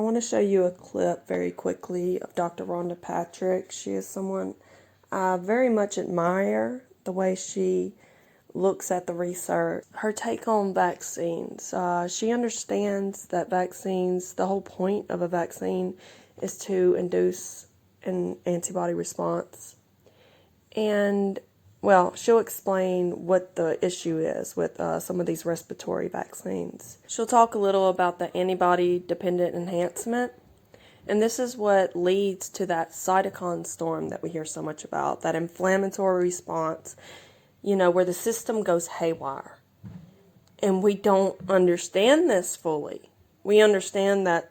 I want to show you a clip very quickly of Dr. Rhonda Patrick. She is someone I very much admire, the way she looks at the research. Her take on vaccines. She understands that vaccines, the whole point of a vaccine is to induce an antibody response. And, well, she'll explain what the issue is with some of these respiratory vaccines. She'll talk a little about the antibody dependent enhancement. And this is what leads to that cytokine storm that we hear so much about, that inflammatory response, where the system goes haywire. And we don't understand this fully. We understand that,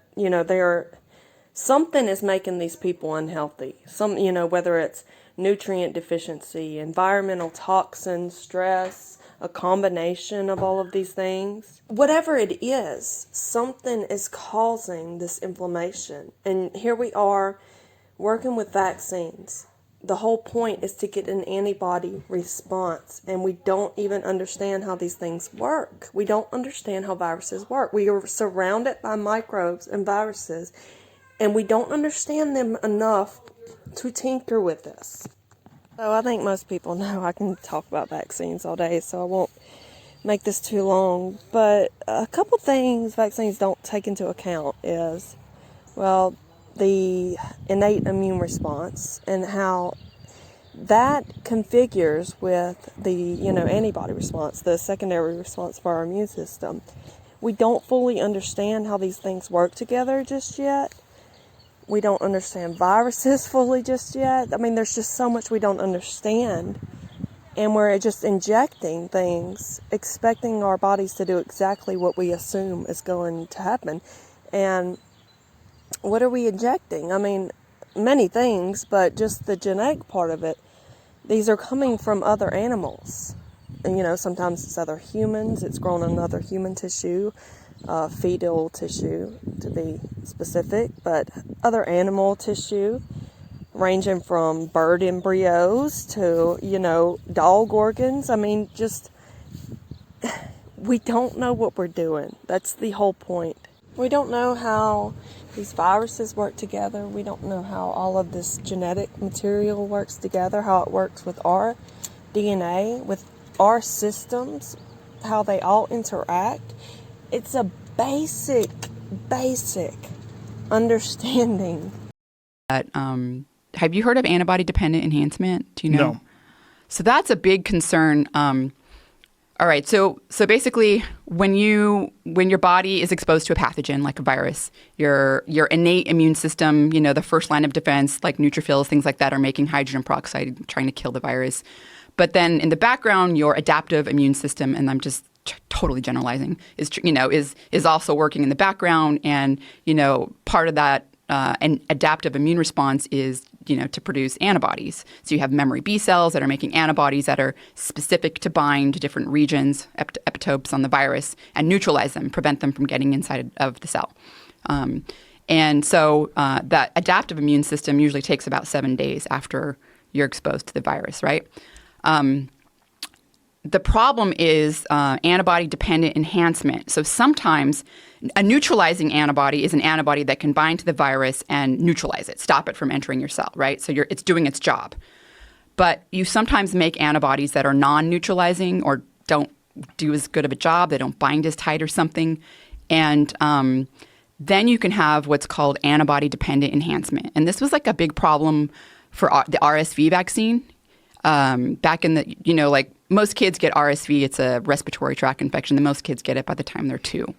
something is making these people unhealthy. Whether it's nutrient deficiency, environmental toxins, stress, a combination of all of these things. Whatever it is, something is causing this inflammation. And here we are working with vaccines. The whole point is to get an antibody response, and we don't even understand how these things work. We don't understand how viruses work. We are surrounded by microbes and viruses, and we don't understand them enough to tinker with this. So I think most people know I can talk about vaccines all day, so I won't make this too long. But a couple things vaccines don't take into account is, the innate immune response and how that configures with the, antibody response, the secondary response for our immune system. We don't fully understand how these things work together just yet. We don't understand viruses fully just yet. I mean, there's just so much we don't understand. And we're just injecting things, expecting our bodies to do exactly what we assume is going to happen. And what are we injecting? I mean, many things, but just the genetic part of it, these are coming from other animals. And, sometimes it's other humans. It's grown on other human tissue. Fetal tissue, to be specific, but other animal tissue, ranging from bird embryos to, dog organs. I mean, we don't know what we're doing. That's the whole point. We don't know how these viruses work together. We don't know how all of this genetic material works together, how it works with our DNA, with our systems, how they all interact. It's a basic understanding. Have you heard of antibody dependent enhancement? Do you know? No. So that's a big concern. All right. So basically, when your body is exposed to a pathogen like a virus, your innate immune system, the first line of defense, like neutrophils, things like that, are making hydrogen peroxide, trying to kill the virus. But then in the background, your adaptive immune system, and I'm just totally generalizing, is also working in the background, and part of that an adaptive immune response is to produce antibodies. So you have memory B cells that are making antibodies that are specific to bind to different regions, epitopes on the virus, and neutralize them, prevent them from getting inside of the cell. And so that adaptive immune system usually takes about 7 days after you're exposed to the virus, right? The problem is antibody-dependent enhancement. So sometimes a neutralizing antibody is an antibody that can bind to the virus and neutralize it, stop it from entering your cell, right? So it's doing its job. But you sometimes make antibodies that are non-neutralizing or don't do as good of a job. They don't bind as tight or something. And then you can have what's called antibody-dependent enhancement. And this was like a big problem for the RSV vaccine. Back in the, most kids get RSV. It's a respiratory tract infection. The most kids get it by the time they're 2.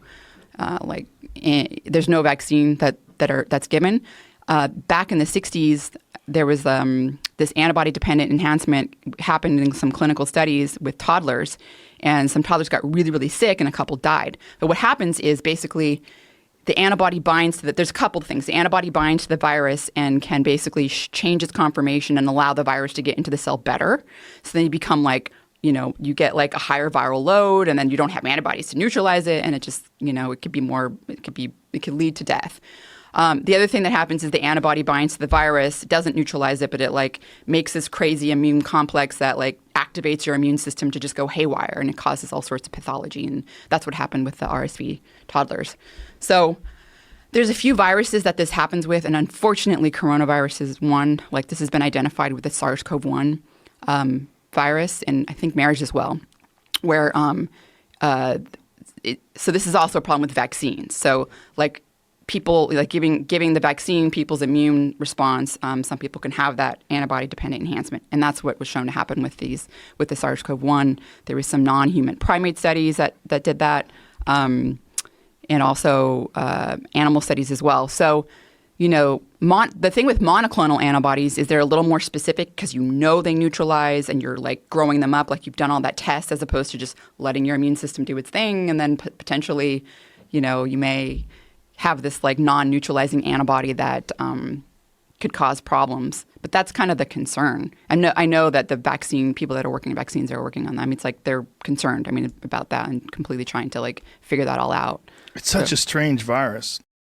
There's no vaccine that's given. Back in the 60s, there was this antibody-dependent enhancement happened in some clinical studies with toddlers, and some toddlers got really, really sick, and a couple died. But what happens is basically the antibody binds to there's a couple of things. The antibody binds to the virus and can basically change its conformation and allow the virus to get into the cell better. So then you become you get like a higher viral load, and then you don't have antibodies to neutralize it, and it just, it could lead to death. The other thing that happens is the antibody binds to the virus, doesn't neutralize it, but it makes this crazy immune complex that activates your immune system to just go haywire, and it causes all sorts of pathology. And that's what happened with the RSV toddlers. So There's a few viruses that this happens with, and unfortunately, coronavirus is one. Like this has been identified with the SARS-CoV-1 virus, and I think MERS as well, where so this is also a problem with vaccines. So like people like giving the vaccine, people's immune response, some people can have that antibody dependent enhancement, and that's what was shown to happen with the SARS-CoV-1. There was some non-human primate studies that did that. And also animal studies as well. So, the thing with monoclonal antibodies is they're a little more specific because they neutralize and you're like growing them up, like you've done all that test as opposed to just letting your immune system do its thing. And then potentially, you may have this like non-neutralizing antibody that could cause problems. But that's kind of the concern. I know that the vaccine people that are working on vaccines are working on that. I mean, it's like they're concerned. About that and completely trying to like figure that all out. It's such a strange virus.